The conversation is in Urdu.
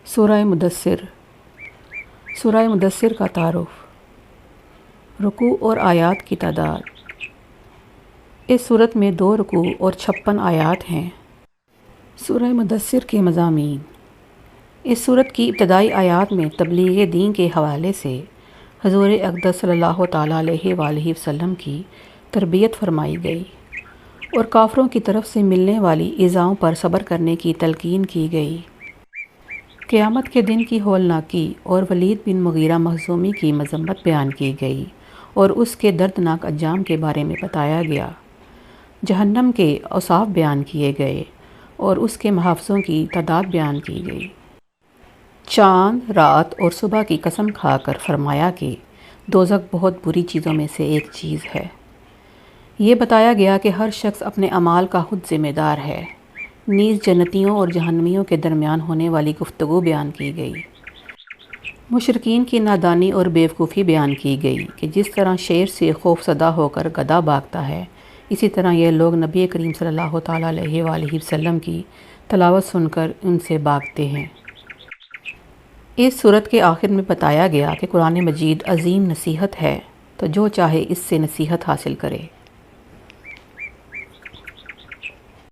سورہ مدثر۔ سورہ مدثر کا تعارف۔ رکوع اور آیات کی تعداد۔ اس صورت میں 2 رکوع اور 56 آیات ہیں۔ سورہ مدثر کے مضامین۔ اس صورت کی ابتدائی آیات میں تبلیغ دین کے حوالے سے حضور اقدس صلی اللہ تعالیٰ علیہ وآلہ وسلم کی تربیت فرمائی گئی اور کافروں کی طرف سے ملنے والی ایذاؤں پر صبر کرنے کی تلقین کی گئی۔ قیامت کے دن کی ہولناکی اور ولید بن مغیرہ مخزومی کی مذمت بیان کی گئی اور اس کے دردناک انجام کے بارے میں بتایا گیا۔ جہنم کے اوصاف بیان کیے گئے اور اس کے محافظوں کی تعداد بیان کی گئی۔ چاند، رات اور صبح کی قسم کھا کر فرمایا کہ دوزخ بہت بری چیزوں میں سے ایک چیز ہے۔ یہ بتایا گیا کہ ہر شخص اپنے اعمال کا خود ذمہ دار ہے۔ نیز جنتیوں اور جہنمیوں کے درمیان ہونے والی گفتگو بیان کی گئی۔ مشرکین کی نادانی اور بیوقوفی بیان کی گئی کہ جس طرح شیر سے خوف زدہ ہو کر گدھا بھاگتا ہے، اسی طرح یہ لوگ نبی کریم صلی اللہ تعالیٰ علیہ وآلہ وسلم کی تلاوت سن کر ان سے بھاگتے ہیں۔ اس صورت کے آخر میں بتایا گیا کہ قرآن مجید عظیم نصیحت ہے، تو جو چاہے اس سے نصیحت حاصل کرے۔